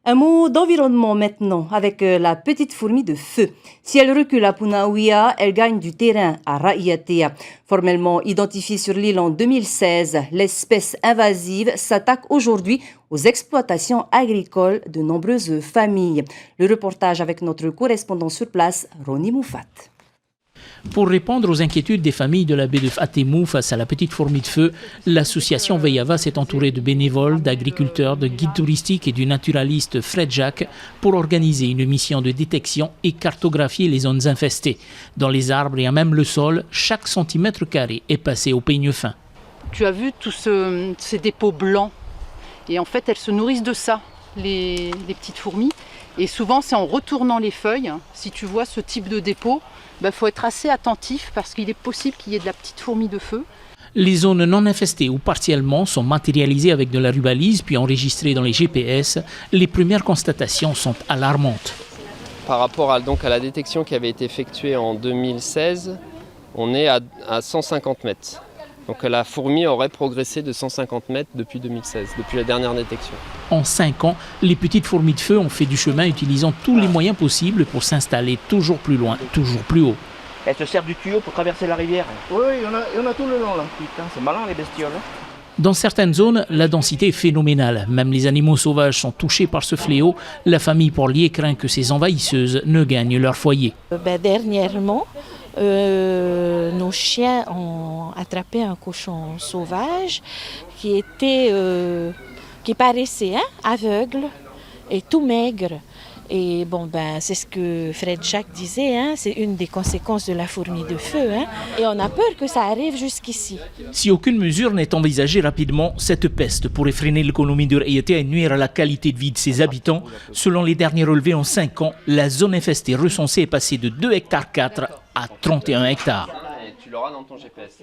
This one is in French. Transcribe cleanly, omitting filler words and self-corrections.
Un mot d'environnement maintenant avec la petite fourmi de feu. Si elle recule à Punaouia, elle gagne du terrain à Ra'iatea. Formellement identifiée sur l'île en 2016, l'espèce invasive s'attaque aujourd'hui aux exploitations agricoles de nombreuses familles. Le reportage avec notre correspondant sur place, Roni Moufat. Pour répondre aux inquiétudes des familles de la baie de Fatemou face à la petite fourmi de feu, l'association Veyava s'est entourée de bénévoles, d'agriculteurs, de guides touristiques et du naturaliste Fred Jacques pour organiser une mission de détection et cartographier les zones infestées. Dans les arbres et à même le sol, chaque centimètre carré est passé au peigne fin. Tu as vu tous ces dépôts blancs et en fait elles se nourrissent de ça, les petites fourmis. Et souvent c'est en retournant les feuilles, si tu vois ce type de dépôt, faut être assez attentif parce qu'il est possible qu'il y ait de la petite fourmi de feu. Les zones non infestées ou partiellement sont matérialisées avec de la rubalise puis enregistrées dans les GPS. Les premières constatations sont alarmantes. Par rapport à la détection qui avait été effectuée en 2016, on est à 150 mètres. Donc la fourmi aurait progressé de 150 mètres depuis 2016, depuis la dernière détection. En 5 ans, les petites fourmis de feu ont fait du chemin utilisant tous les moyens possibles pour s'installer toujours plus loin, toujours plus haut. Elles se servent du tuyau pour traverser la rivière. Oui, il y en a tout le long là. Putain, c'est malin les bestioles. Dans certaines zones, la densité est phénoménale. Même les animaux sauvages sont touchés par ce fléau. La famille Porlier craint que ces envahisseuses ne gagnent leur foyer. Dernièrement, nos chiens ont attrapé un cochon sauvage qui paraissait aveugle et tout maigre. Et c'est ce que Fred Jacques disait, c'est une des conséquences de la fourmi de feu. Et on a peur que ça arrive jusqu'ici. Si aucune mesure n'est envisagée rapidement, cette peste pourrait freiner l'économie de Ra'iatea et nuire à la qualité de vie de ses habitants. Selon les derniers relevés en 5 ans, la zone infestée recensée est passée de 2,4 hectares à 31 hectares. Tu l'auras dans ton GPS.